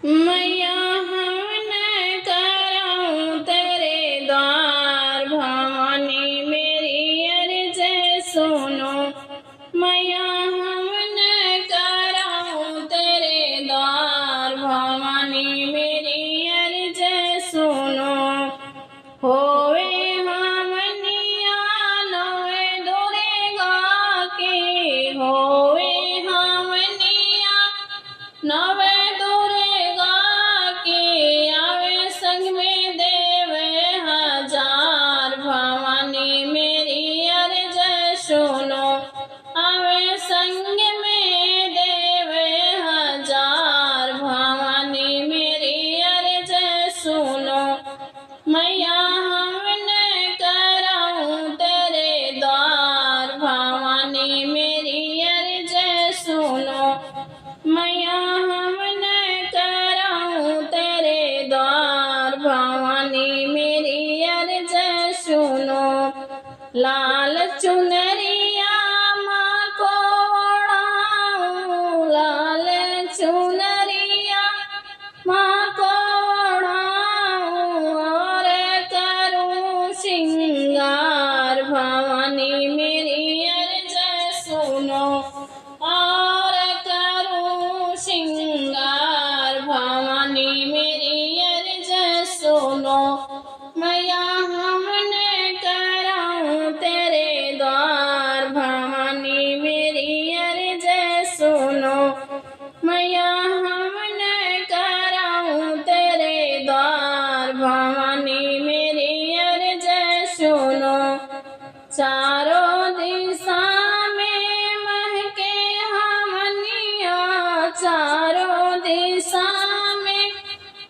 मैया हम न कराऊं तेरे द्वार, भवानी मेरी अर्ज सुनो। मैया हम न कराऊं तेरे द्वार, भवानी मेरी अर्ज सुनो। होवे हमनिया नवे दुर्गा के, होवे हमनिया नवे दुर्गा के, आवे संग में देवे हजार, भवानी मेरी अर्ज सुनो। आवे संग में देवे हजार, भवानी मेरी अर्ज सुनो। मैया हम न कराऊं तेरे द्वार, भवानी मेरी अर्ज सुनो। मैया हम न कराऊं तेरे द्वार, भवानी मेरी अर्ज सुनो। लाल चुनरिया माँ को ओढ़ाऊं, लाल चुनरिया माँ को ओढ़ाऊं, और करूं श्रृंगार, भवानी मेरी अर्ज सुनो। और करूं श्रृंगार, भवानी मेरी अर्ज सुनो। मैया हम न कराऊं तेरे द्वार, भवानी मेरी अर्ज सुनो। मैया हम न कराऊं तेरे द्वार, भवानी मेरी अर्ज सुनो। चारों दिशा में महके हमनिया, चारों दिशा में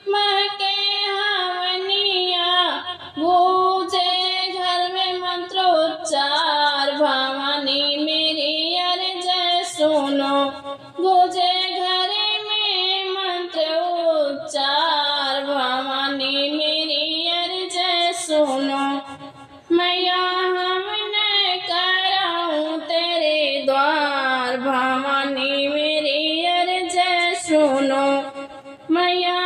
महके हमनिया, गूंजे घर में मंत्रोच्चार, भवानी मेरी अर्ज सुनो। गूंजे घर में मंत्र उच्चार, भवानी मेरी अर्ज सुनो। मैया हम न कराऊं तेरे द्वार, भवानी मेरी अर्ज सुनो। मैया